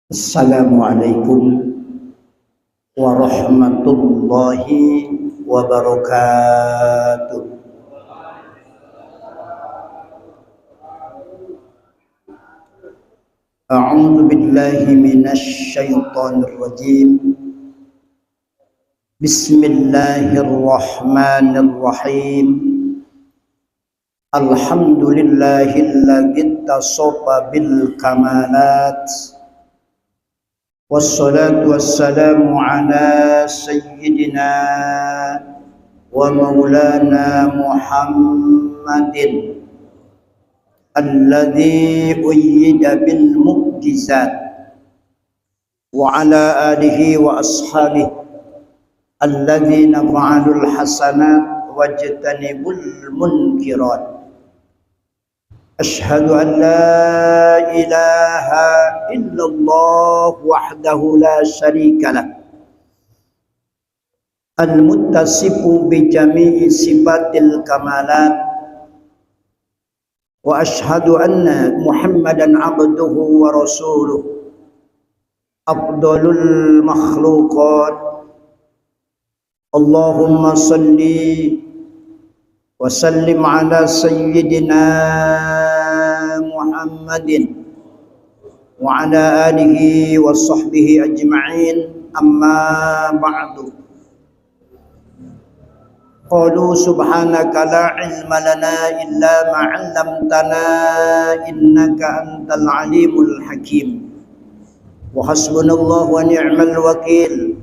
Assalamualaikum warahmatullahi wabarakatuh. A'udzu billahi minasy syaithanir rajim. Bismillahirrahmanirrahim. Alhamdulillahilladzi tasofa bil kamalat. Wassalatu wassalamu ala sayyidina wa maulana Muhammadin alladhi uyyida bil mu'jizat wa ala alihi wa ashabihi alladhina fa'alul hasanat wajtanibul munkirat. Ashhadu an la ilaha illallah wahdahu la syarika lah, al-muttasifu bi jami'i sifatil kamalat, wa ashhadu anna Muhammadan abduhu wa rasuluh, afdalul makhluqat. Allahumma salli wa sallim ala sayyidina Muhammadin wa ala alihi wa sahbihi ajma'in, amma ba'du. Qalu subhanaka la ilma lana illa ma 'allamtana innaka antal alimul hakim. Wa hasbunallahu wa ni'mal wakil,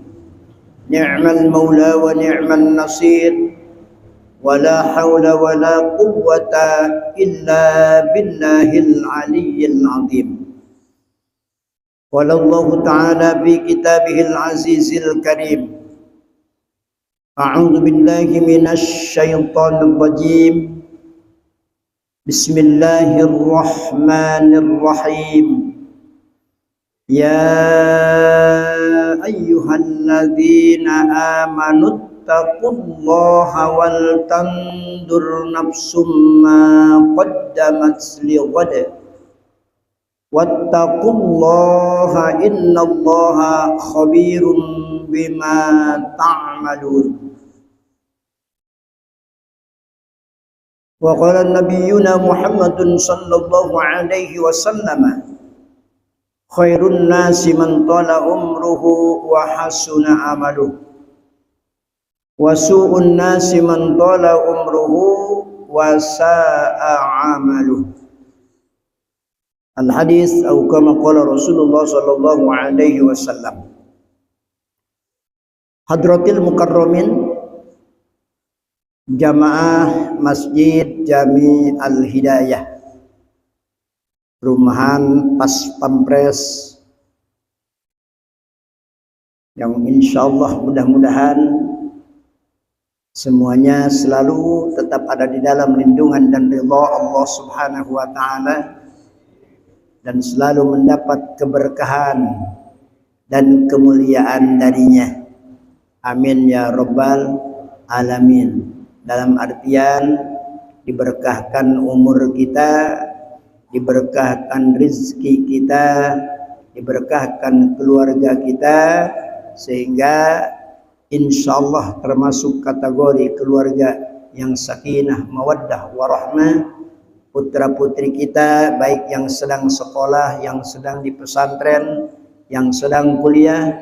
ni'mal maula wa ni'mal nasir. Wala haula wala quwwata illa billahil aliyyil azim. Qala Allah ta'ala fi kitabihil azizil karim. A'udzu billahi minasy syaithanir rajim. Bismillahirrahmanirrahim. Ya ayyuhalladzina amanu taqullaha wal tandur nafsum ma qaddamat lighad wattaqullaha innallaha khabirum bima ta'malun. Wa qala nabiyyuna Muhammadun sallallahu alaihi wasallam, khairun nasi man tala umruhu wa hasuna amaluhu, wa su'un nasi man tala umruhu wa sa'a amaluh. Al-hadis atau kama qala Rasulullah sallallahu alaihi wasallam. Hadratil mukarramin, jamaah Masjid Jami Al-Hidayah, rumahan Pas Pampres, yang insyaallah mudah-mudahan semuanya selalu tetap ada di dalam lindungan dan ridha Allah Subhanahu wa taala, dan selalu mendapat keberkahan dan kemuliaan darinya. Amin ya rabbal alamin. Dalam artian diberkahkan umur kita, diberkahkan rezeki kita, diberkahkan keluarga kita, sehingga insyaallah termasuk kategori keluarga yang sakinah, mawaddah, warahmah. Putra-putri kita baik yang sedang sekolah, yang sedang di pesantren, yang sedang kuliah,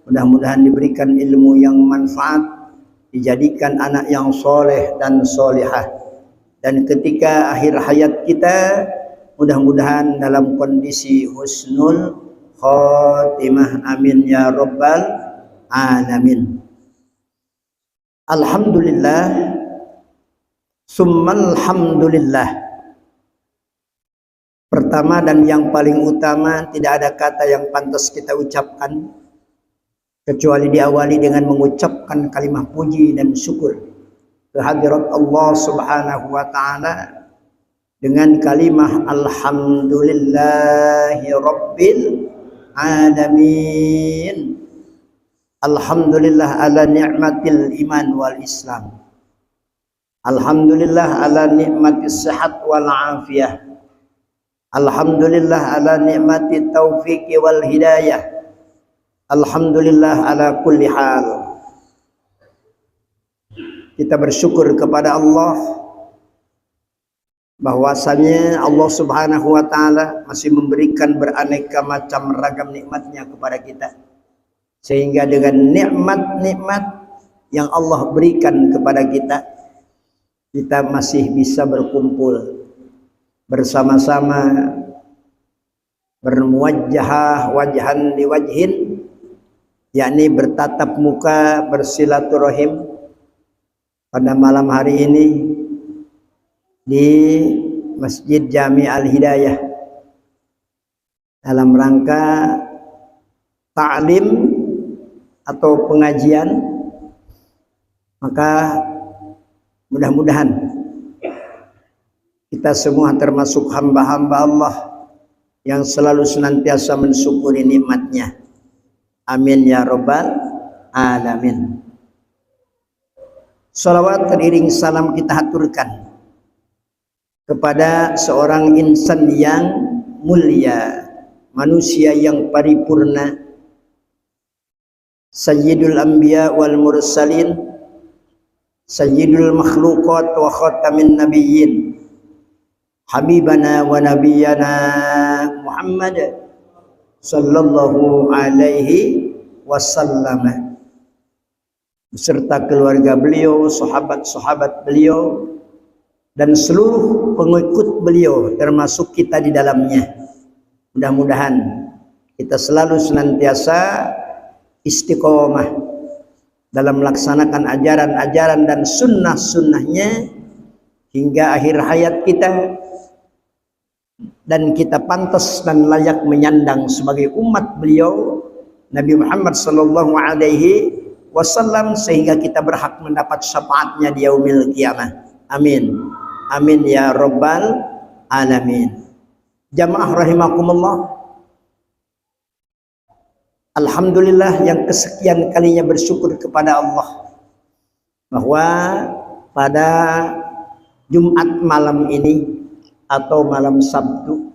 mudah-mudahan diberikan ilmu yang manfaat, dijadikan anak yang soleh dan solihah. Dan ketika akhir hayat kita, mudah-mudahan dalam kondisi husnul khotimah. Amin ya rabbal alamin. Alhamdulillah, summal hamdulillah. Pertama dan yang paling utama, tidak ada kata yang pantas kita ucapkan kecuali diawali dengan mengucapkan kalimah puji dan syukur kehadirat Allah Subhanahu wa taala dengan kalimah alhamdulillahi rabbil alamin. Alhamdulillah ala ni'matil iman wal islam. Alhamdulillah ala nikmatis sehat wal afiyah. Alhamdulillah ala ni'mati taufiqi wal hidayah. Alhamdulillah ala kulli hal. Kita bersyukur kepada Allah bahwasanya Allah Subhanahu wa taala masih memberikan beraneka macam ragam nikmatnya kepada kita. Sehingga dengan nikmat-nikmat yang Allah berikan kepada kita, kita masih bisa berkumpul bersama-sama, bermuwajjahah wajhan li wajhin, yakni bertatap muka, bersilaturahim pada malam hari ini di Masjid Jami Al-Hidayah dalam rangka ta'lim atau pengajian. Maka mudah-mudahan kita semua termasuk hamba-hamba Allah yang selalu senantiasa mensyukuri nikmatnya. Amin ya rabbal alamin. Salawat teriring salam kita haturkan kepada seorang insan yang mulia, manusia yang paripurna, Sayyidul Anbiya wal Mursalin, Sayyidul Makhluqat wa Khatamin Nabiyyin, Habibana wa Nabiyana Muhammad sallallahu alaihi wasallam, beserta keluarga beliau, sahabat-sahabat beliau, dan seluruh pengikut beliau termasuk kita di dalamnya. Mudah-mudahan kita selalu senantiasa istiqomah dalam melaksanakan ajaran-ajaran dan sunnah-sunnahnya hingga akhir hayat kita, dan kita pantas dan layak menyandang sebagai umat beliau Nabi Muhammad sallallahu alaihi wasallam, sehingga kita berhak mendapat syafaatnya di yaumil qiyamah. Amin. Amin ya rabbal alamin. Jamaah rahimakumullah. Alhamdulillah yang kesekian kalinya bersyukur kepada Allah bahwa pada Jumat malam ini atau malam Sabtu,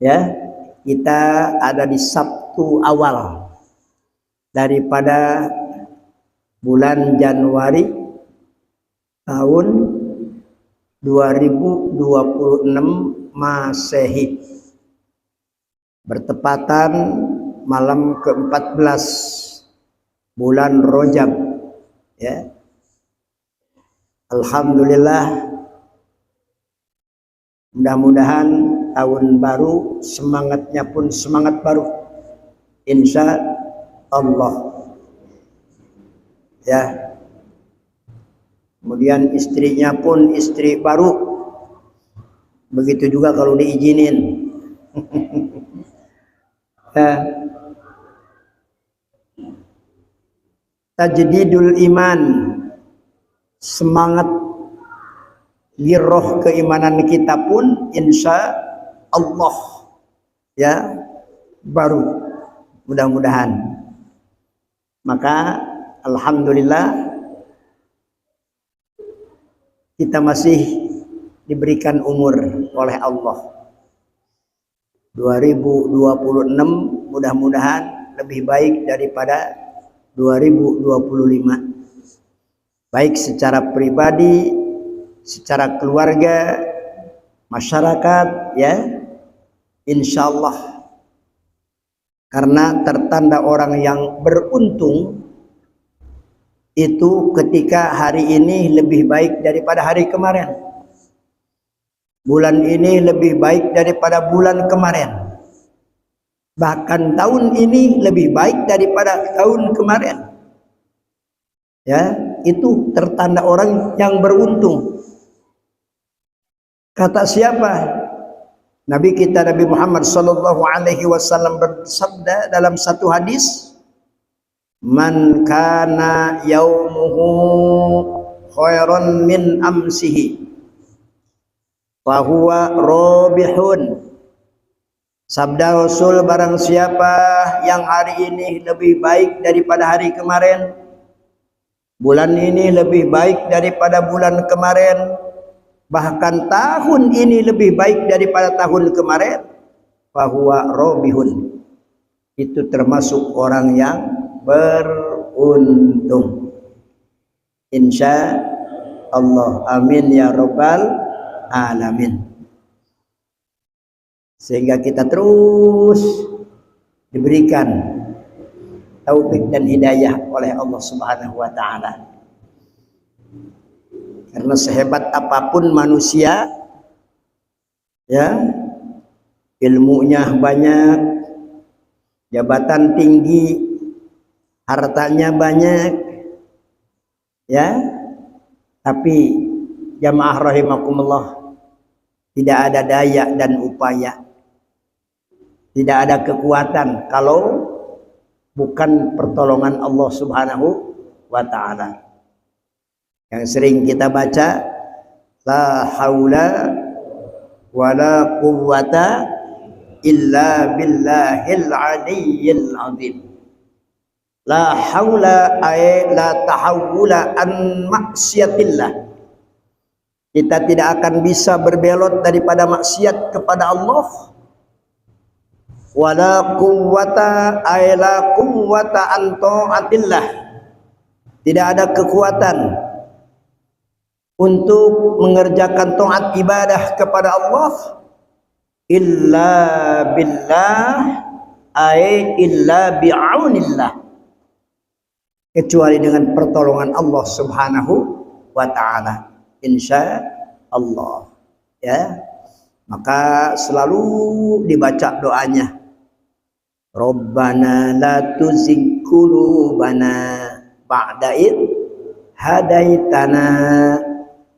ya, kita ada di Sabtu awal daripada bulan Januari tahun 2026 Masehi, bertepatan malam ke-14 bulan Rajab, ya. Alhamdulillah, mudah-mudahan tahun baru semangatnya pun semangat baru, insya Allah, ya. Kemudian istrinya pun istri baru, begitu juga kalau diizinin. Tajdidul iman, semangat giroh keimanan kita pun insya Allah, ya, baru, mudah-mudahan. Maka alhamdulillah kita masih diberikan umur oleh Allah. 2026 mudah-mudahan lebih baik daripada 2025, baik secara pribadi, secara keluarga, masyarakat, ya, insya Allah. Karena tertanda orang yang beruntung itu ketika hari ini lebih baik daripada hari kemarin, bulan ini lebih baik daripada bulan kemarin, bahkan tahun ini lebih baik daripada tahun kemarin, ya. Itu tertanda orang yang beruntung. Kata siapa? Nabi kita Nabi Muhammad sallallahu alaihi wasallam bersabda dalam satu hadis, man kana yaumuhu khairan min amsihi fahuwa robihun. Sabda Rasul, barang siapa yang hari ini lebih baik daripada hari kemarin, bulan ini lebih baik daripada bulan kemarin, bahkan tahun ini lebih baik daripada tahun kemarin, fahuwa robihun, itu termasuk orang yang beruntung. Insya Allah, amin ya rabbal alamin. Sehingga kita terus diberikan taufik dan hidayah oleh Allah Subhanahu wa taala. Karena sehebat apapun manusia, ya, ilmunya banyak, jabatan tinggi, hartanya banyak, ya, tapi jamaah rahimakumullah, tidak ada daya dan upaya, tidak ada kekuatan kalau bukan pertolongan Allah Subhanahu wa taala. Yang sering kita baca, la haula wala quwwata illa billahil aliyyil azim. La haula ay la tahawula an maksiatillah. Kita tidak akan bisa berbelot daripada maksiat kepada Allah. Wala quwwata ay la quwwata an taatillah. Tidak ada kekuatan untuk mengerjakan taat ibadah kepada Allah illa billah ay illa bi'aunillah, kecuali dengan pertolongan Allah Subhanahu wa taala, insya Allah, ya. Maka selalu dibaca doanya, Rabbana la tuzigh qulubana ba'da id hadaitana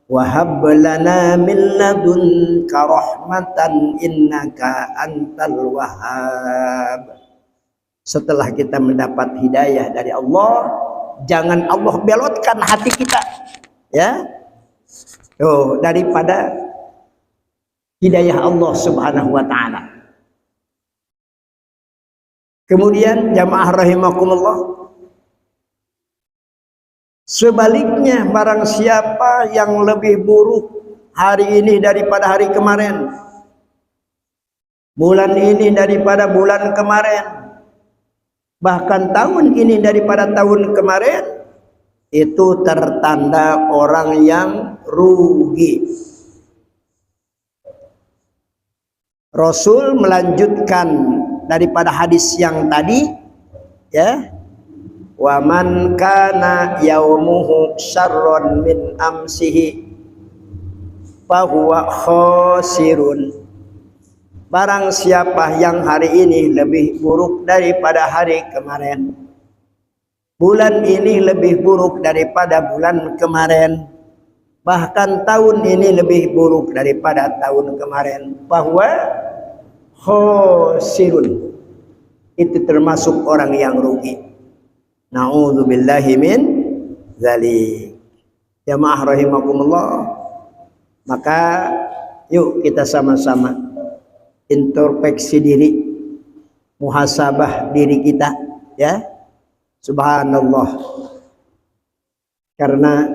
wa hab lana min ladunka rahmatan innaka antal wahhab. Setelah kita mendapat hidayah dari Allah, jangan Allah belotkan hati kita, ya, daripada hidayah Allah Subhanahu wa taala. Kemudian jamaah rahimakumullah, sebaliknya, barang siapa yang lebih buruk hari ini daripada hari kemarin, bulan ini daripada bulan kemarin, bahkan tahun ini daripada tahun kemarin, itu tertanda orang yang rugi. Rasul melanjutkan daripada hadis yang tadi, ya, wa man kana yaumuhu syarron min amsihi fahuwa khosirun. Barang siapa yang hari ini lebih buruk daripada hari kemarin, bulan ini lebih buruk daripada bulan kemarin, bahkan tahun ini lebih buruk daripada tahun kemarin, bahwa khosirun, itu termasuk orang yang rugi. Na'udzubillahi min dzalik. Jamaah rahimakumullah, maka yuk kita sama-sama introspeksi diri, muhasabah diri kita, ya. Subhanallah. Karena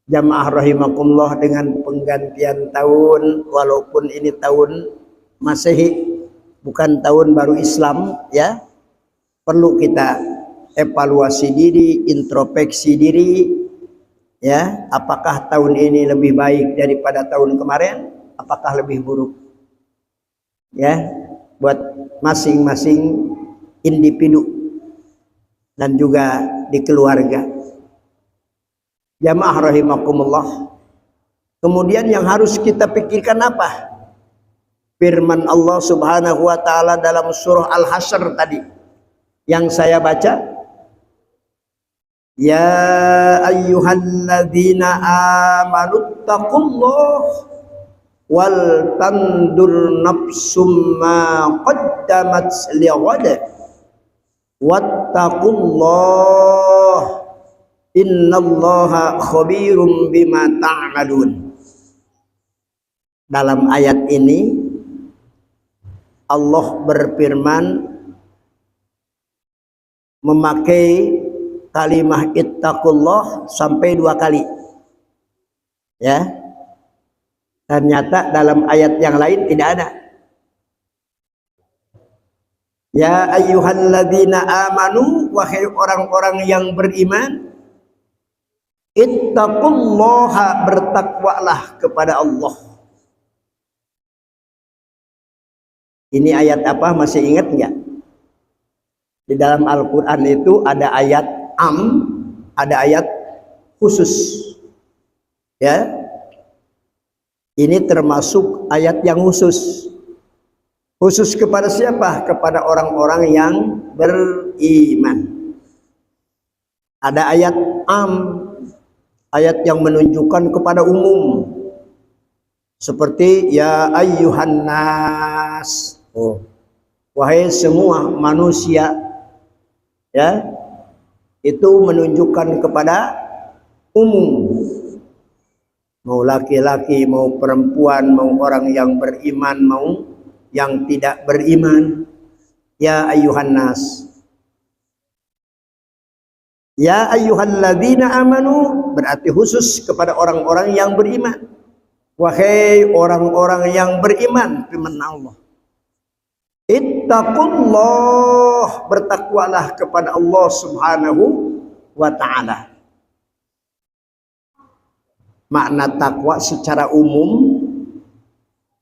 jamaah rahimakumullah, dengan penggantian tahun, walaupun ini tahun Masehi, bukan tahun baru Islam, ya, perlu kita evaluasi diri, introspeksi diri, ya. Apakah tahun ini lebih baik daripada tahun kemarin? Apakah lebih buruk? Ya, buat masing-masing individu dan juga di keluarga. Jamaah rahimakumullah. Kemudian yang harus kita pikirkan apa? Firman Allah Subhanahu wa taala dalam surah Al-Hasyr tadi yang saya baca, ya ayyuhalladzina amanu taqullaha wal tandur nafsum ma qaddamat lighad wattaqullah innallaha khabirum bima ta'malun. Dalam ayat ini Allah berfirman memakai kalimah ittaqullah sampai 2 kali, ya. Ternyata dalam ayat yang lain tidak ada. Ya ayyuhalladzina amanu, wahai orang-orang yang beriman, ittaqullaha, bertakwalah kepada Allah. Ini ayat apa? Masih ingat enggak? Di dalam Al-Quran itu ada ayat am, ada ayat khusus. Ya, ini termasuk ayat yang khusus. Khusus kepada siapa? Kepada orang-orang yang beriman. Ada ayat am, ayat yang menunjukkan kepada umum. Seperti ya ayyuhan nas. Oh, wahai semua manusia. Ya, itu menunjukkan kepada umum. Mau laki-laki, mau perempuan, mau orang yang beriman, mau yang tidak beriman. Ya ayyuhan nas. Ya ayyuhalladzina amanu, berarti khusus kepada orang-orang yang beriman. Wahai orang-orang yang beriman, firman Allah. Ittaqullah, bertakwalah kepada Allah Subhanahu wa ta'ala. Makna takwa secara umum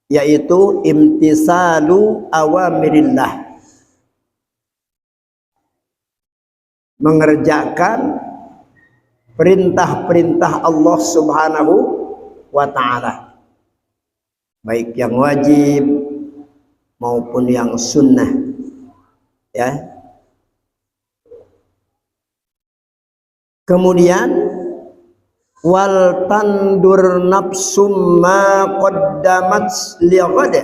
yaitu imtisalu awamirillah, mengerjakan perintah-perintah Allah Subhanahu wa ta'ala, baik yang wajib maupun yang sunnah. Ya. Kemudian wal tandur nafsum ma qaddamat lighad.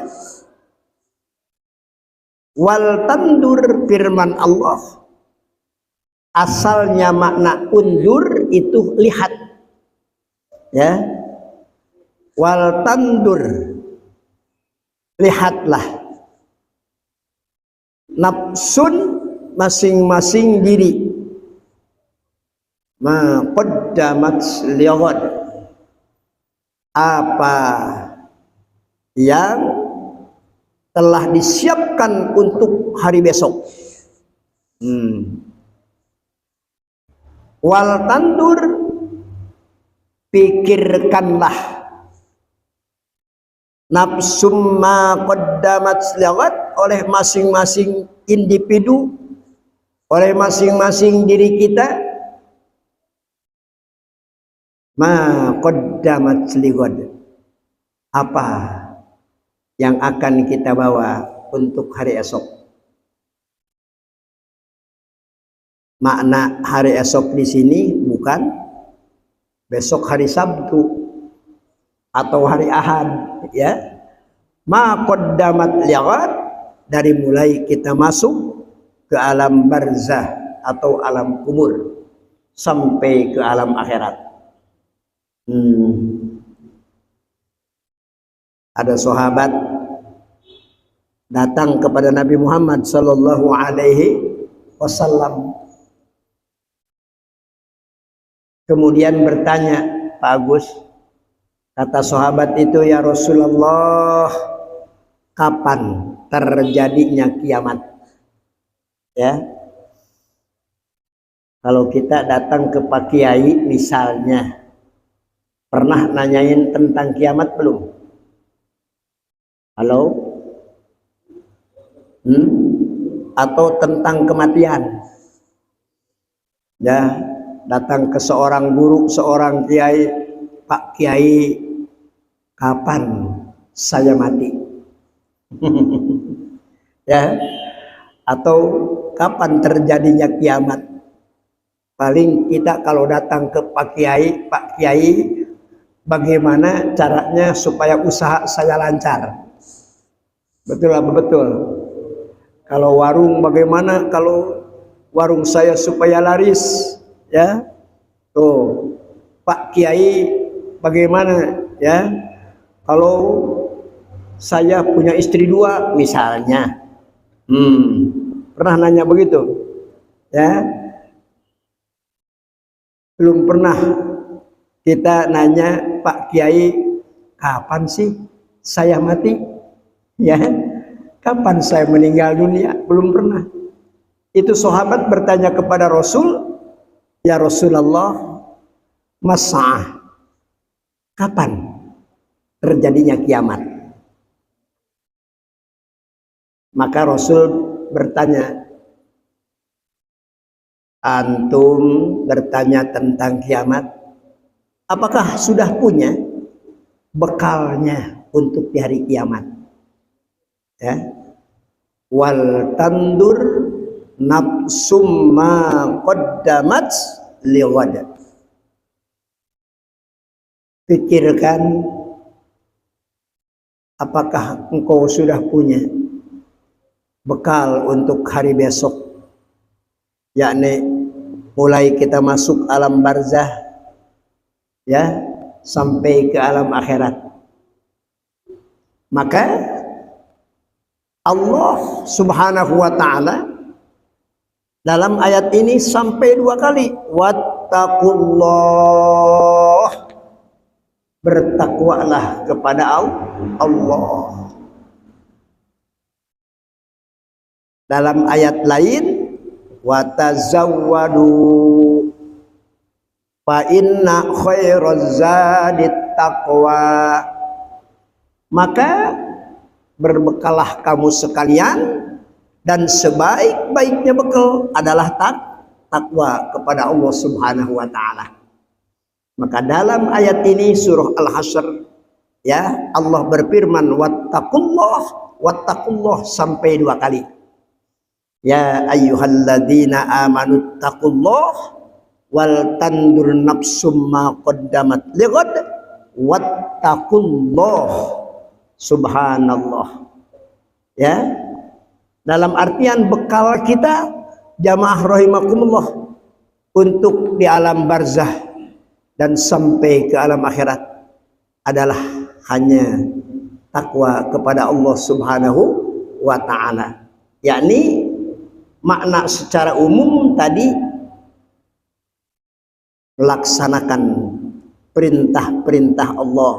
Wal tandur, firman Allah, asalnya makna undur itu lihat. Ya. Wal tandur, lihatlah. Nafsun, masing-masing diri. Ma qaddamat lighad, apa yang telah disiapkan untuk hari besok. Wal tandur, pikirkanlah. Nafsum ma qaddamat lighad, oleh masing-masing individu, oleh masing-masing diri kita. Ma qaddamat lighad, apa yang akan kita bawa untuk hari esok. Makna hari esok di sini bukan besok hari Sabtu atau hari Ahad, ya. Ma qaddamat lighad, dari mulai kita masuk ke alam barzah atau alam kubur sampai ke alam akhirat. Ada sahabat datang kepada Nabi Muhammad sallallahu alaihi wasallam, kemudian bertanya, Pak Agus, kata sahabat itu, ya Rasulullah, kapan terjadinya kiamat? Ya, kalau kita datang ke Pak Kiai misalnya, pernah nanyain tentang kiamat belum? Halo? Atau tentang kematian? Ya, datang ke seorang guru, seorang kiai, Pak Kiai, kapan saya mati? Ya, atau kapan terjadinya kiamat? Paling kita kalau datang ke Pak Kiai, bagaimana caranya supaya usaha saya lancar? Betul apa betul? Kalau warung, bagaimana kalau warung saya supaya laris? Ya, tuh Pak Kiai, bagaimana ya kalau saya punya istri 2 misalnya? Pernah nanya begitu? Ya, belum pernah kita nanya, Pak Kiai, kapan sih saya mati? Ya, kapan saya meninggal dunia? Belum pernah. Itu sahabat bertanya kepada Rasul, ya Rasulullah, masa kapan terjadinya kiamat? Maka Rasul bertanya, antum bertanya tentang kiamat, apakah sudah punya bekalnya untuk di hari kiamat? Ya. Wal tandur nafsum ma qaddamat lighad. Pikirkan, apakah engkau sudah punya bekal untuk hari besok, yakni mulai kita masuk alam barzah ya sampai ke alam akhirat. Maka Allah Subhanahu wa taala dalam ayat ini sampai 2 kali, wattaqullah, bertakwalah kepada Allah. Dalam ayat lain, watazawwadu fa inna khairaz zadit taqwa, maka berbekalah kamu sekalian dan sebaik-baiknya bekal adalah takwa kepada Allah Subhanahu wa taala. Maka dalam ayat ini surah Al-Hasyr ya, Allah berfirman wattaqullah sampai 2 kali. Ya ayyuhalladzina amanu taqullah wal tandur nafsum ma qaddamat lighad wattaqullah. Subhanallah. Ya. Dalam artian bekal kita jamaah rahimakumullah untuk di alam barzah dan sampai ke alam akhirat adalah hanya takwa kepada Allah Subhanahu wa taala. Yakni makna secara umum tadi melaksanakan perintah-perintah Allah,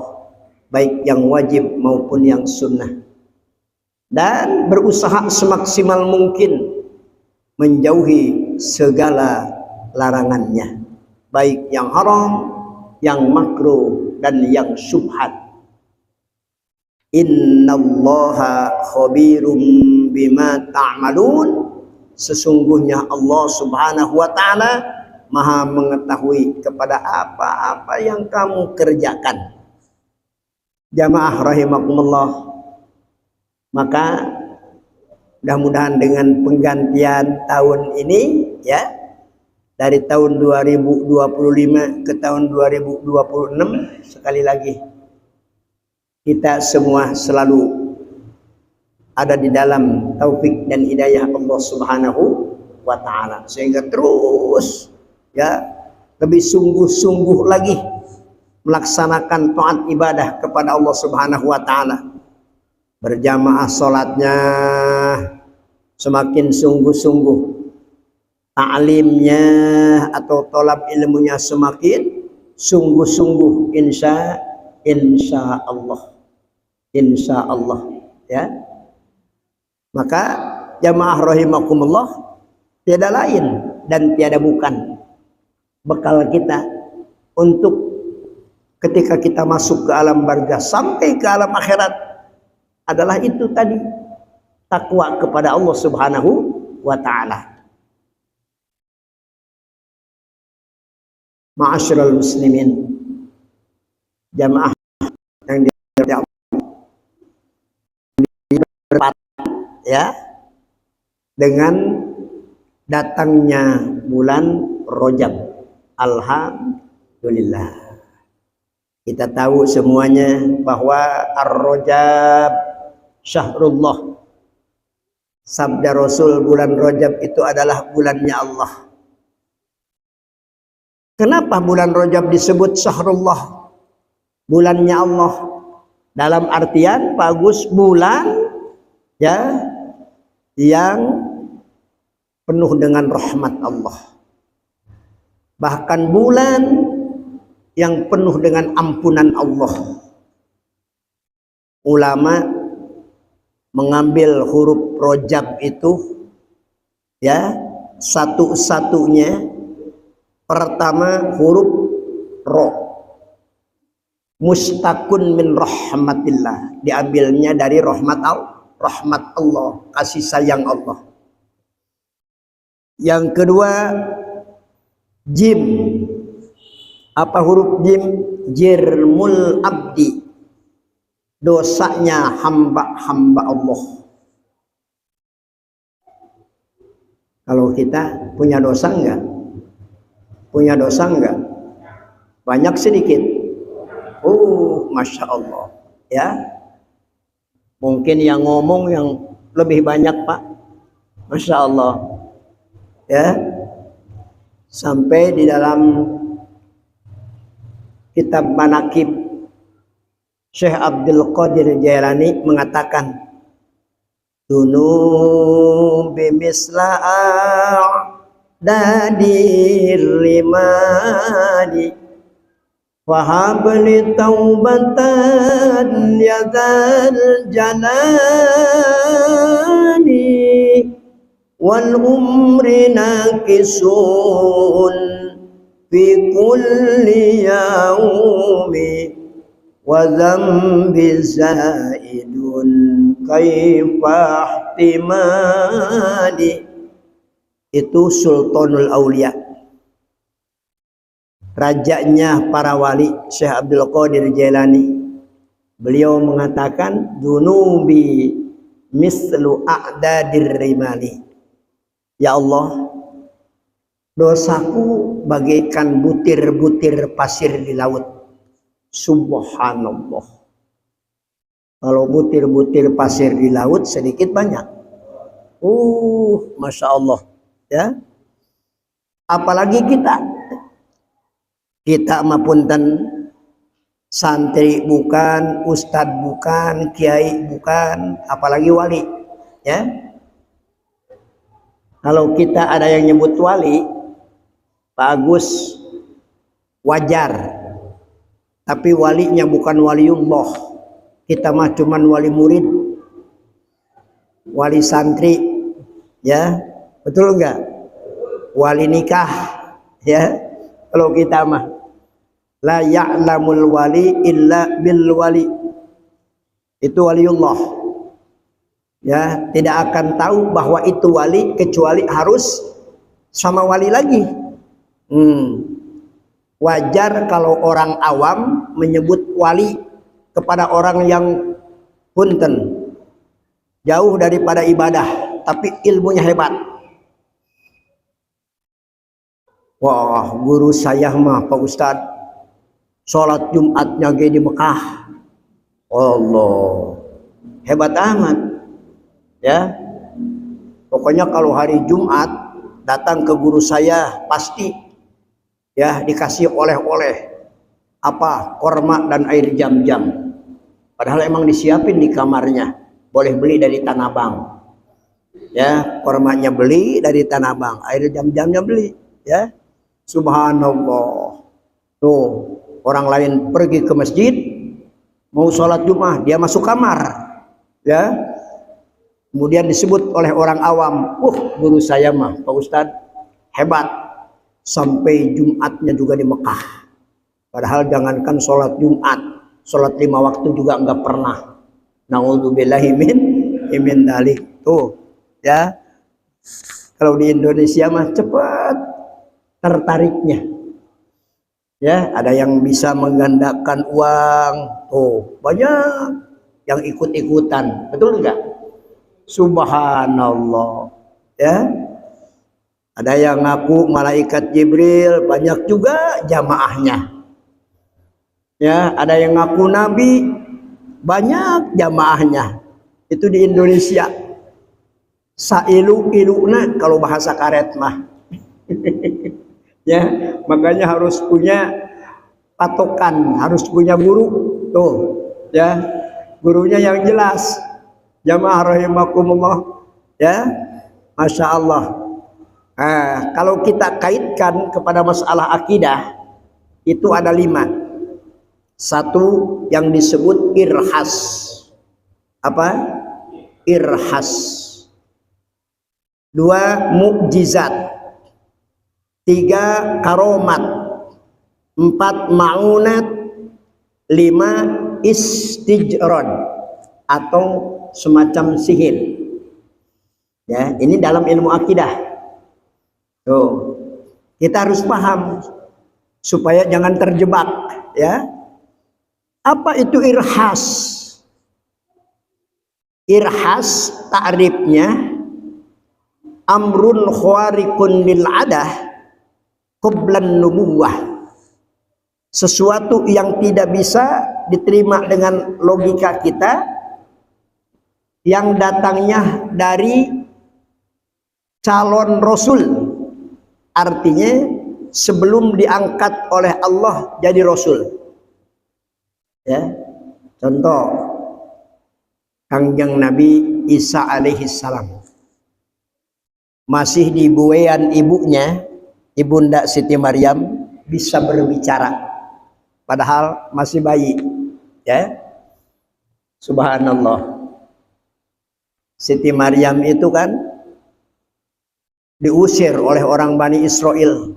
baik yang wajib maupun yang sunnah, dan berusaha semaksimal mungkin menjauhi segala larangannya, baik yang haram, yang makruh, dan yang syubhat. Innallaha khabirum bima ta'malun, sesungguhnya Allah Subhanahu wa taala Maha mengetahui kepada apa-apa yang kamu kerjakan. Jamaah rahimakumullah, maka mudah-mudahan dengan penggantian tahun ini ya, dari tahun 2025 ke tahun 2026, sekali lagi kita semua selalu ada di dalam taufik dan hidayah Allah Subhanahu wa taala, sehingga terus ya lebih sungguh-sungguh lagi melaksanakan taat ibadah kepada Allah Subhanahu wa taala. Berjamaah salatnya semakin sungguh-sungguh, ta'limnya atau tolab ilmunya semakin sungguh-sungguh, insya Allah ya. Maka jamaah rahimakumullah, tiada lain dan tiada bukan bekal kita untuk ketika kita masuk ke alam barzah sampai ke alam akhirat adalah itu tadi, takwa kepada Allah Subhanahu wa taala. Ma'asyiral muslimin, jamaah yang dirahmati Allah, ya, dengan datangnya bulan Rajab, alhamdulillah. Kita tahu semuanya bahwa Ar-Rajab syahrullah. Sabda Rasul, bulan Rajab itu adalah bulannya Allah. Kenapa bulan Rajab disebut syahrullah, bulannya Allah? Dalam artian Pak Agus, bulan ya yang penuh dengan rahmat Allah. Bahkan bulan yang penuh dengan ampunan Allah. ulama mengambil huruf rojab itu ya satu-satunya. Pertama huruf ro, mustakun min rahmatillah, diambilnya dari rahmat Allah, kasih sayang Allah. Yang kedua jim, apa huruf jim? Jirmul abdi, dosanya hamba Allah. Kalau kita punya dosa enggak? Punya dosa enggak? Banyak sedikit? Masya Allah ya. Mungkin yang ngomong yang lebih banyak Pak, Masya Allah ya. Sampai di dalam kitab Manaqib Syekh Abdul Qadir Jailani mengatakan, dunubi misla a'dadir rimadi wahabli taubatan yadal jalani wal umri nakisun fi kulli yaumi wa dzambi zaidun kaifa ihtimali. Itu Sultanul Aulia, rajanya para wali, Syekh Abdul Qadir Jailani. Beliau mengatakan dunubi mislu a'dadir rimali. Ya Allah, dosaku bagaikan butir-butir pasir di laut. Subhanallah. Kalau butir-butir pasir di laut sedikit banyak. Masya Allah ya. Apalagi kita mapunten santri bukan, ustadz bukan, kiai bukan, apalagi wali ya. Kalau kita ada yang nyebut wali, Pak Agus, wajar. Tapi walinya bukan waliullah. Kita mah cuman wali murid, wali santri, ya betul enggak? Wali nikah, ya. Kalau kita mah la ya'lamul wali illa bil wali. Itu waliullah. Ya, tidak akan tahu bahwa itu wali kecuali harus sama wali lagi. Wajar kalau orang awam menyebut wali kepada orang yang punten jauh daripada ibadah tapi ilmunya hebat. Wah, guru saya mah Pak Ustadz sholat Jumatnya di Mekah. Allah, hebat amat ya. Pokoknya kalau hari Jumat datang ke guru saya pasti ya dikasih oleh-oleh apa, korma dan air jam-jam. Padahal emang disiapin di kamarnya, boleh beli dari Tanah Abang ya. Kormanya beli dari Tanah Abang, air jam-jamnya beli ya. Subhanallah. Tuh, orang lain pergi ke masjid mau sholat Jumat, dia masuk kamar ya. Kemudian disebut oleh orang awam, guru saya mah Pak Ustadz hebat, sampai Jumatnya juga di Mekah. Padahal jangankan sholat Jumat, sholat 5 waktu juga enggak pernah. Na'udzubillahi min dzalik. Tuh ya. Kalau di Indonesia mah cepat tertariknya ya. Ada yang bisa menggandakan uang, tuh banyak yang ikut-ikutan, betul enggak? Subhanallah ya. Ada yang ngaku malaikat Jibril, banyak juga jamaahnya ya. Ada yang ngaku nabi, banyak jamaahnya. Itu di Indonesia. Sailu-iluna kalau bahasa karet mah ya. Makanya harus punya patokan, harus punya guru tuh ya, gurunya yang jelas. Jamaah rahimakumullah ya. Masya Allah. Kalau kita kaitkan kepada masalah akidah, itu ada 5. Satu yang disebut irhas. apa? Irhas. 2 mukjizat. 3 karomat. 4 maunat. 5 istijron atau semacam sihir. Ya, ini dalam ilmu akidah. Tuh, kita harus paham supaya jangan terjebak, ya. Apa itu irhas? Irhas ta'rifnya amrun khawariqun lil adah qablan nubuwah. Sesuatu yang tidak bisa diterima dengan logika kita, yang datangnya dari calon rasul, artinya sebelum diangkat oleh Allah jadi rasul. Ya, contoh Kangjeng Nabi Isa alaihissalam masih di buayan ibunya, Ibunda Siti Maryam, bisa berbicara padahal masih bayi. Ya, subhanallah. Siti Maryam itu kan diusir oleh orang Bani Israel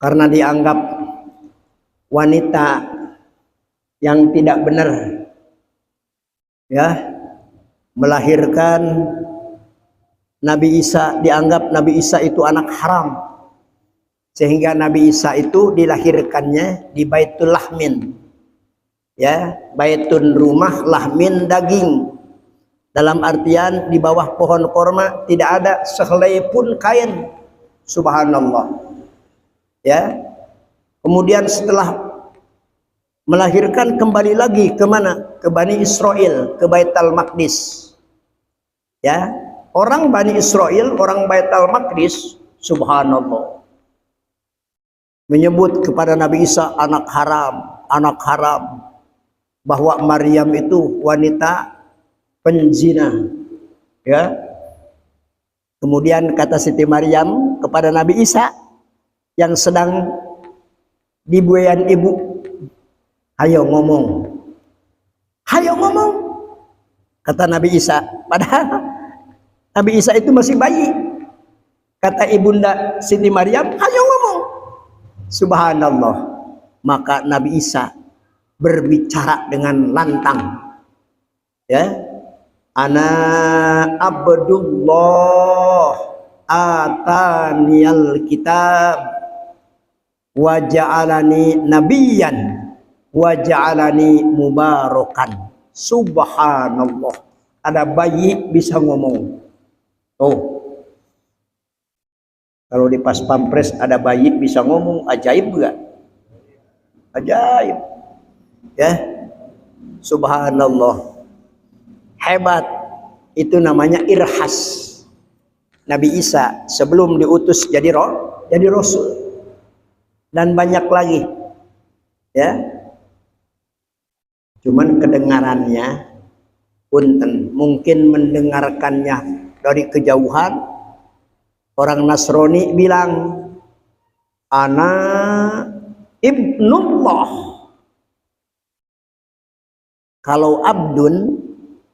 karena dianggap wanita yang tidak benar, ya, melahirkan Nabi Isa. Dianggap Nabi Isa itu anak haram, sehingga Nabi Isa itu dilahirkannya di Baitul Lahmin, ya, baitun rumah, lahmin daging, dalam artian di bawah pohon korma tidak ada sehelai pun kain. Subhanallah. Ya, kemudian setelah melahirkan kembali lagi ke mana? Ke Bani Israel, ke Baitul Maqdis. Ya, orang Bani Israel, orang Baitul Maqdis, subhanallah, menyebut kepada Nabi Isa anak haram, bahwa Maryam itu wanita penzina. Ya. Kemudian kata Siti Maryam kepada Nabi Isa yang sedang di buayan ibu, "Hayo ngomong, hayo ngomong," kata Nabi Isa. Padahal Nabi Isa itu masih bayi. Kata Ibunda Siti Maryam, "Hayo ngomong." Subhanallah. Maka Nabi Isa berbicara dengan lantang. Ya, "Ana abdullah ataniyal kitab wa ja'alani nabiyyan wa ja'alani mubarakan." Subhanallah. Ada bayi bisa ngomong. Oh, kalau di pas pampres ada bayi bisa ngomong, ajaib enggak? Ajaib. Ya, subhanallah. Hebat. Itu namanya irhas. Nabi Isa sebelum diutus jadi rasul. Dan banyak lagi. Ya. Cuman kedengarannya punten, mungkin mendengarkannya dari kejauhan. Orang Nasrani bilang, "Ana ibnullah." Kalau abdun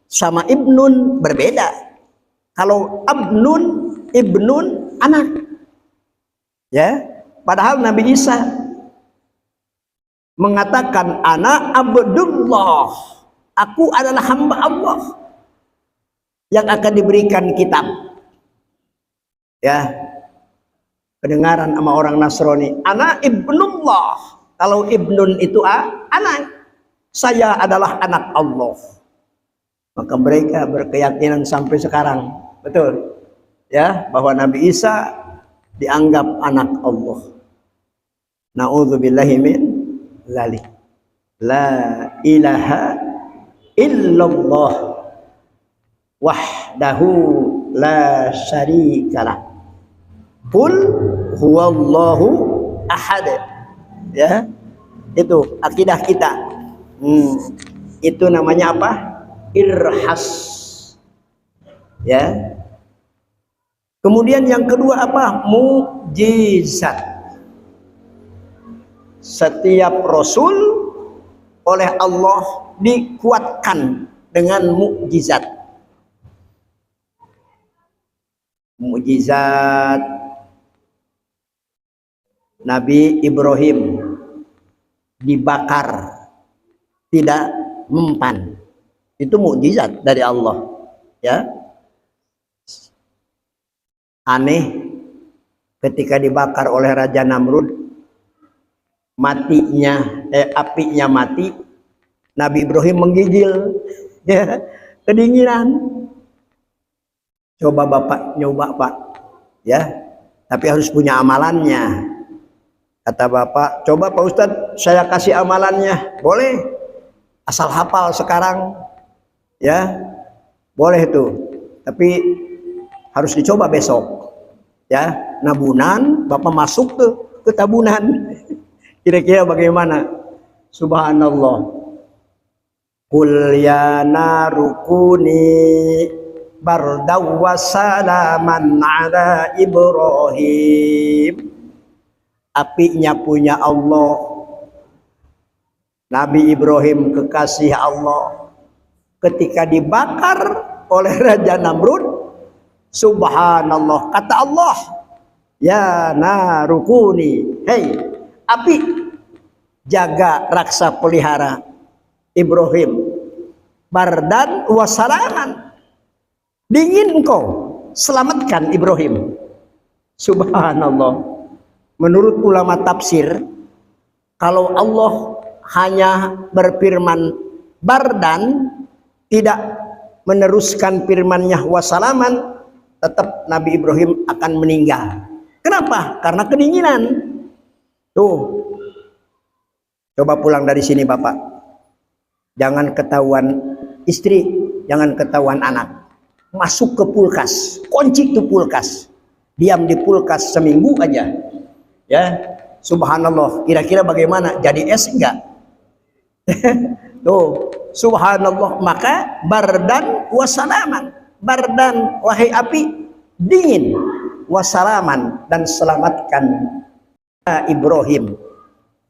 sama ibnun berbeda. Kalau abnun, ibnun, anak. Ya, padahal Nabi Isa mengatakan, "Ana abdullah." Aku adalah hamba Allah yang akan diberikan kitab. Ya, kedengaran sama orang Nasrani, "Ana ibnullah." Kalau ibnun itu anak. Saya adalah anak Allah. Maka mereka berkeyakinan sampai sekarang, betul, ya, bahwa Nabi Isa dianggap anak Allah. Na'udzubillahi min dzalik. La ilaha illallah wahdahu la syarikalah. Qul huwallahu ahad. Ya, itu akidah kita. Itu namanya apa? Irhas. Ya. Kemudian yang kedua apa? Mukjizat. Setiap rasul oleh Allah dikuatkan dengan mukjizat. Mukjizat Nabi Ibrahim dibakar tidak mempan. Itu mukjizat dari Allah, ya. Aneh ketika dibakar oleh Raja Namrud, apinya mati, Nabi Ibrahim menggigil, ya, kedinginan. Coba Bapak nyoba, Pak, ya, tapi harus punya amalannya. Kata Bapak, coba Pak Ustadz saya kasih amalannya. Boleh, asal hafal sekarang, ya, boleh tuh, tapi harus dicoba besok, ya. Nabunan, Bapak masuk tuh ke tabunan. Kira-kira bagaimana? Subhanallah. Qul ya narukuni bardaw wa salaman ala Ibrahim. Apinya punya Allah. Nabi Ibrahim kekasih Allah ketika dibakar oleh Raja Namrud, subhanallah, kata Allah, ya narukuni, hei api, jaga, raksa, pelihara Ibrahim, bardan wasalaman, dingin engkau, selamatkan Ibrahim. Subhanallah. Menurut ulama tafsir, kalau Allah hanya berfirman bardan, tidak meneruskan firman-Nya wasalaman, tetap Nabi Ibrahim akan meninggal. Kenapa? Karena kedinginan. Tuh, coba pulang dari sini Bapak, jangan ketahuan istri, jangan ketahuan anak, masuk ke kulkas, kunci tuh kulkas, diam di kulkas seminggu aja, ya. Subhanallah, kira-kira bagaimana? Jadi es enggak? Tuh, subhanallah. Maka bardan wasalaman, bardan wahai api, dingin, wasalaman, dan selamatkan Ibrahim.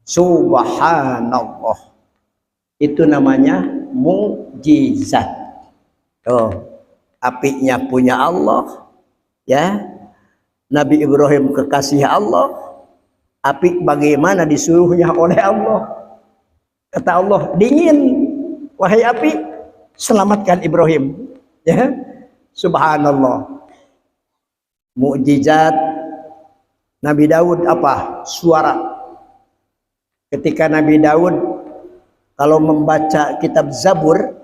Subhanallah. Itu namanya mukjizat. Tuh, apinya punya Allah, ya. Nabi Ibrahim kekasih Allah. Api bagaimana disuruhnya oleh Allah? Kata Allah, dingin, wahai api, selamatkan Ibrahim. Ya, subhanallah. Mukjizat Nabi Daud apa? Suara. Ketika Nabi Daud kalau membaca kitab Zabur,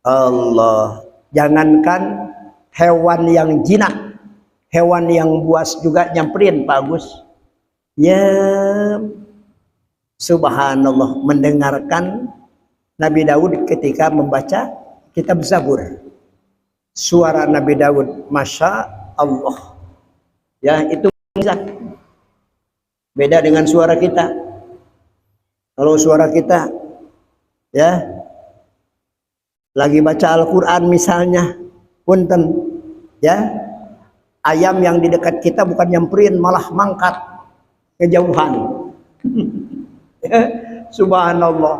Allah, jangankan hewan yang jinak, hewan yang buas juga nyamperin Pak Agus. Ya, subhanallah, mendengarkan Nabi Daud ketika membaca kitab Zabur. Suara Nabi Daud, Masya Allah, ya, itu beda dengan suara kita. Kalau suara kita, ya, lagi baca Al-Quran misalnya, punten, ya, ayam yang di dekat kita bukan nyamperin, malah mangkat kejauhan. Subhanallah,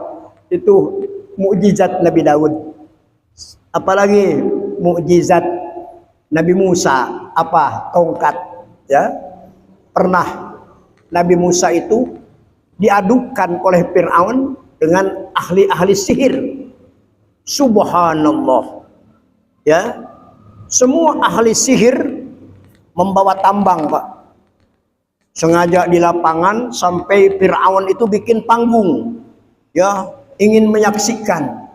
itu mukjizat Nabi Daud. Apalagi mukjizat Nabi Musa, apa? Tongkat, ya. Pernah Nabi Musa itu diadukan oleh Fir'aun dengan ahli-ahli sihir. Subhanallah, ya. Semua ahli sihir membawa tambang, Pak. Sengaja di lapangan sampai Fir'aun itu bikin panggung, ya, ingin menyaksikan.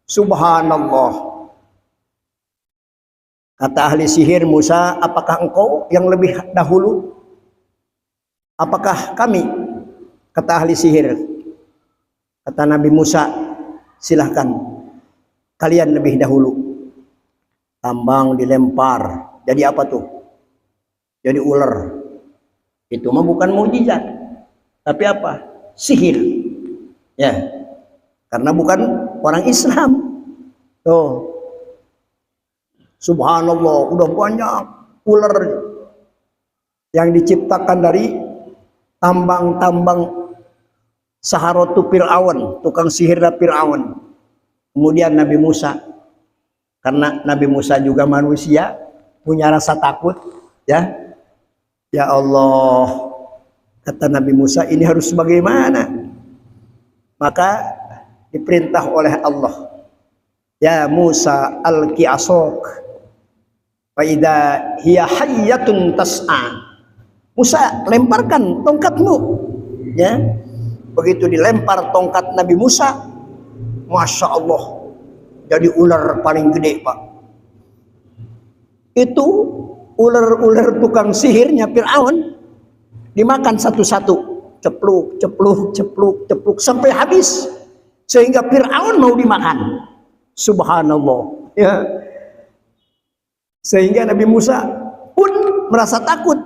Subhanallah. Kata ahli sihir, Musa, apakah engkau yang lebih dahulu? Apakah kami? Kata ahli sihir. Kata Nabi Musa, silahkan, kalian lebih dahulu. Tambang dilempar, jadi apa tuh? Jadi ular. Itu mah bukan mukjizat, tapi apa? Sihir, ya, karena bukan orang Islam. Tuh, subhanallah, udah banyak ular yang diciptakan dari tambang-tambang Saharatu Fir'aun, tukang sihir Fir'aun. Kemudian Nabi Musa, karena Nabi Musa juga manusia, punya rasa takut, ya. Ya Allah, kata Nabi Musa, ini harus bagaimana? Maka diperintah oleh Allah, ya Musa alqi asok fa idza hiya hayyatun tas'a. Musa, lemparkan tongkatmu, ya. Begitu dilempar tongkat Nabi Musa, Masya Allah, jadi ular paling gede, Pak. Itu ular-ular tukang sihirnya Fir'aun dimakan satu-satu, cepluk, cepluk, cepluk, cepluk sampai habis, sehingga Fir'aun mau dimakan. Subhanallah, ya. Sehingga Nabi Musa pun merasa takut.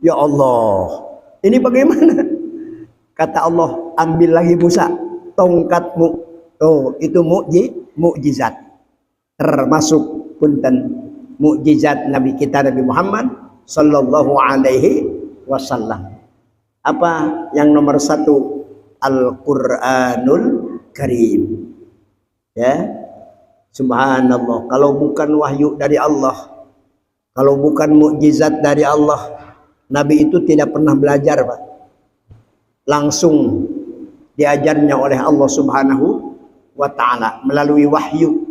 Ya Allah, ini bagaimana? Kata Allah, ambil lagi Musa tongkatmu. Oh, itu mukjizat. Termasuk punten mukjizat Nabi kita Nabi Muhammad sallallahu alaihi wasallam. Apa yang nomor satu? Al-Quranul Karim. Ya, subhanallah. Kalau bukan wahyu dari Allah, kalau bukan mukjizat dari Allah, Nabi itu tidak pernah belajar, Pak. Langsung diajarnya oleh Allah Subhanahu wa ta'ala melalui wahyu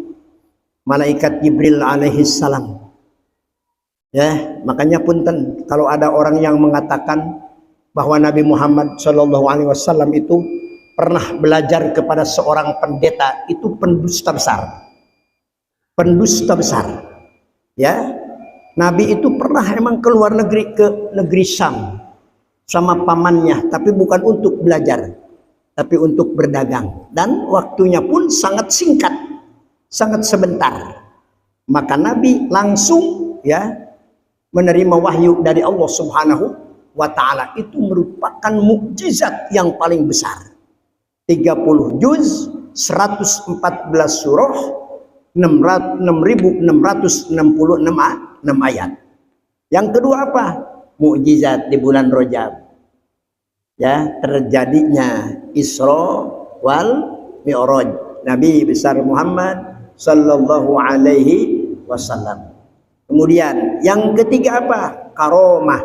malaikat Jibril alaihi salam. Ya, makanya punten kalau ada orang yang mengatakan bahwa Nabi Muhammad sallallahu alaihi wasallam itu pernah belajar kepada seorang pendeta, itu pendusta besar. Pendusta besar. Ya. Nabi itu pernah emang keluar negeri, ke negeri Syam sama pamannya, tapi bukan untuk belajar, tapi untuk berdagang. Dan waktunya pun sangat singkat, sangat sebentar. Maka Nabi langsung, ya, menerima wahyu dari Allah Subhanahu wa ta'ala. Itu merupakan mukjizat yang paling besar. 30 juz, 114 surah, 6.666 ayat. Yang kedua apa? Mukjizat di bulan Rajab. Ya, terjadinya Isra wal Mi'raj Nabi besar Muhammad sallallahu alaihi wasallam. Kemudian yang ketiga apa? Karomah.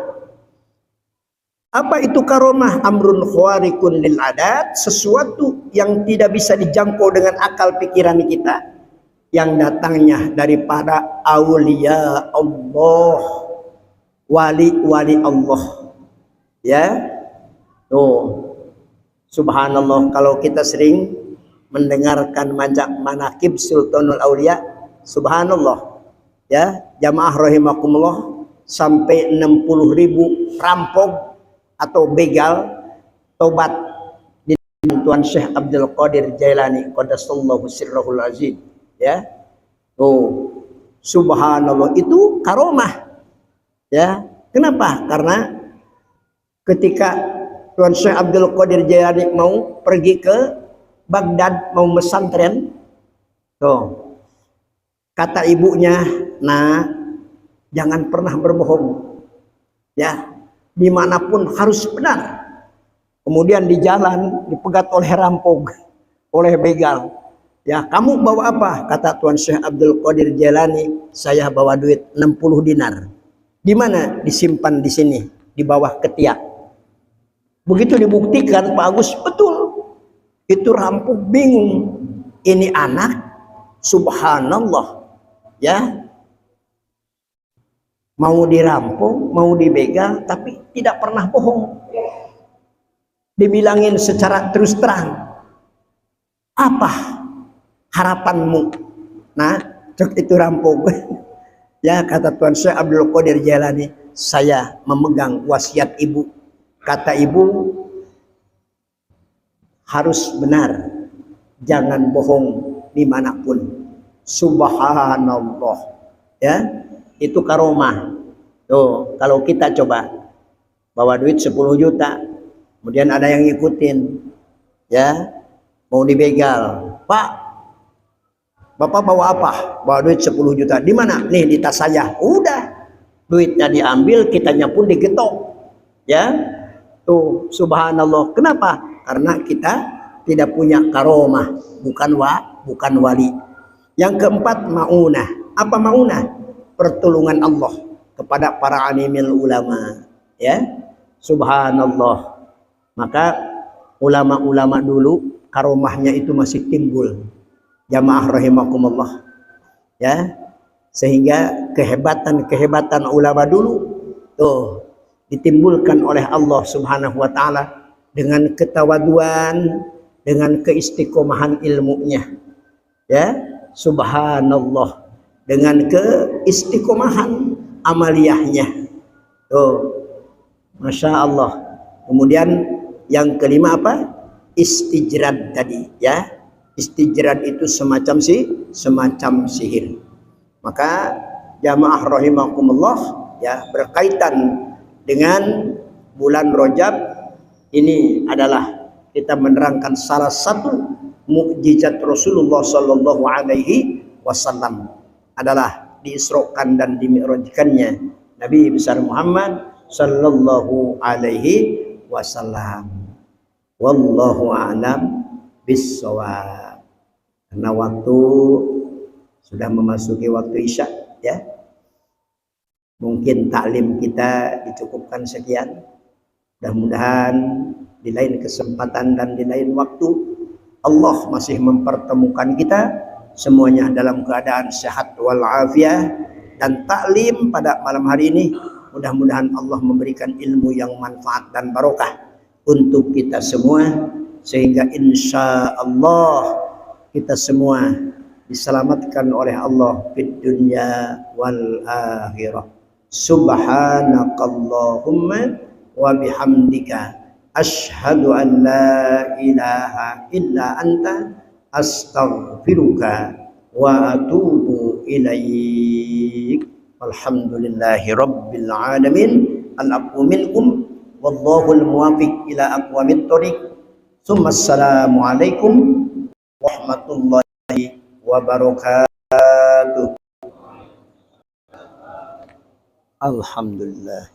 Apa itu karomah? Amrun khawariqun lil adat, sesuatu yang tidak bisa dijangkau dengan akal pikiran kita, yang datangnya daripada aulia Allah, wali-wali Allah. Ya. Tuh. Subhanallah, kalau kita sering mendengarkan manaqib Sultanul Aulia, subhanallah. Ya, jamaah rahimakumullah, sampai 60.000 rampok atau begal tobat di Tuan Syekh Abdul Qadir Jailani qaddasallahu sirrahul azim. Ya, oh, subhanallah, itu karomah. Ya, kenapa? Karena ketika Tuan Syekh Abdul Qadir Jailani mau pergi ke Baghdad, mau mesantren, tuh, kata ibunya, nah, jangan pernah berbohong. Ya, dimanapun harus benar. Kemudian di jalan dipegat oleh rampok, oleh begal. Ya, kamu bawa apa? Kata Tuan Syekh Abdul Qadir Jailani, saya bawa duit 60 dinar. Di mana? Disimpan di sini, di bawah ketiak. Begitu dibuktikan, Pak Agus, betul. Itu rampok bingung. Ini anak, subhanallah, ya, mau dirampok, mau dibegal, tapi tidak pernah bohong. Dibilangin secara terus terang, apa harapanmu? Nah, cek itu rampok. Ya, kata Tuan Syekh Abdul Qadir Jailani, saya memegang wasiat ibu. Kata ibu, harus benar, jangan bohong dimanapun. Subhanallah. Ya, itu karomah. Tuh, kalau kita coba bawa duit 10 juta, kemudian ada yang ngikutin, ya, mau dibegal. Pak, Bapak bawa apa? Bawa duit 10 juta. Di mana? Nih, di tas saya. Udah, duitnya diambil, kitanya pun digetok. Ya, tuh, subhanallah. Kenapa? Karena kita tidak punya karomah, bukan wali. Yang keempat, maunah. Apa maunah? Pertolongan Allah kepada para alimil ulama, ya. Subhanallah. Maka ulama-ulama dulu karomahnya itu masih timbul. Jamaah rahimakumullah. Ya. Sehingga kehebatan ulama dulu tuh ditimbulkan oleh Allah Subhanahu wa taala dengan ketawaduan, dengan keistiqomahan ilmunya. Ya, subhanallah, dengan keistiqomahan amaliyahnya. Tuh, masya Allah. Kemudian yang kelima apa? Istijrad tadi, ya. Istijrad itu semacam sihir. Maka jamaah rahimakumullah, ya, berkaitan dengan bulan Rajab ini adalah kita menerangkan salah satu mukjizat Rasulullah Sallallahu Alaihi Wasallam adalah diisrokan dan dimi'rajkannya Nabi besar Muhammad Sallallahu Alaihi Wasallam. Wallahu a'lam bissawab. Karena waktu sudah memasuki waktu Isya, ya. Mungkin taklim kita dicukupkan sekian. Mudah-mudahan di lain kesempatan dan di lain waktu Allah masih mempertemukan kita semuanya dalam keadaan sehat walafiat, dan taklim pada malam hari ini mudah-mudahan Allah memberikan ilmu yang manfaat dan barokah untuk kita semua, sehingga insya Allah kita semua diselamatkan oleh Allah di dunia wal akhirah. Subhanakallahumma wa bihamdika asyhadu an la ilaha illa anta astaghfiruka wa atubu ilaik. Walhamdulillahi rabbil alamin. Al-afwu minkum wallahu al-muwafiq ila aqwamit thoriq. Summa assalamu alaikum warahmatullahi wabarakatuh. Alhamdulillah.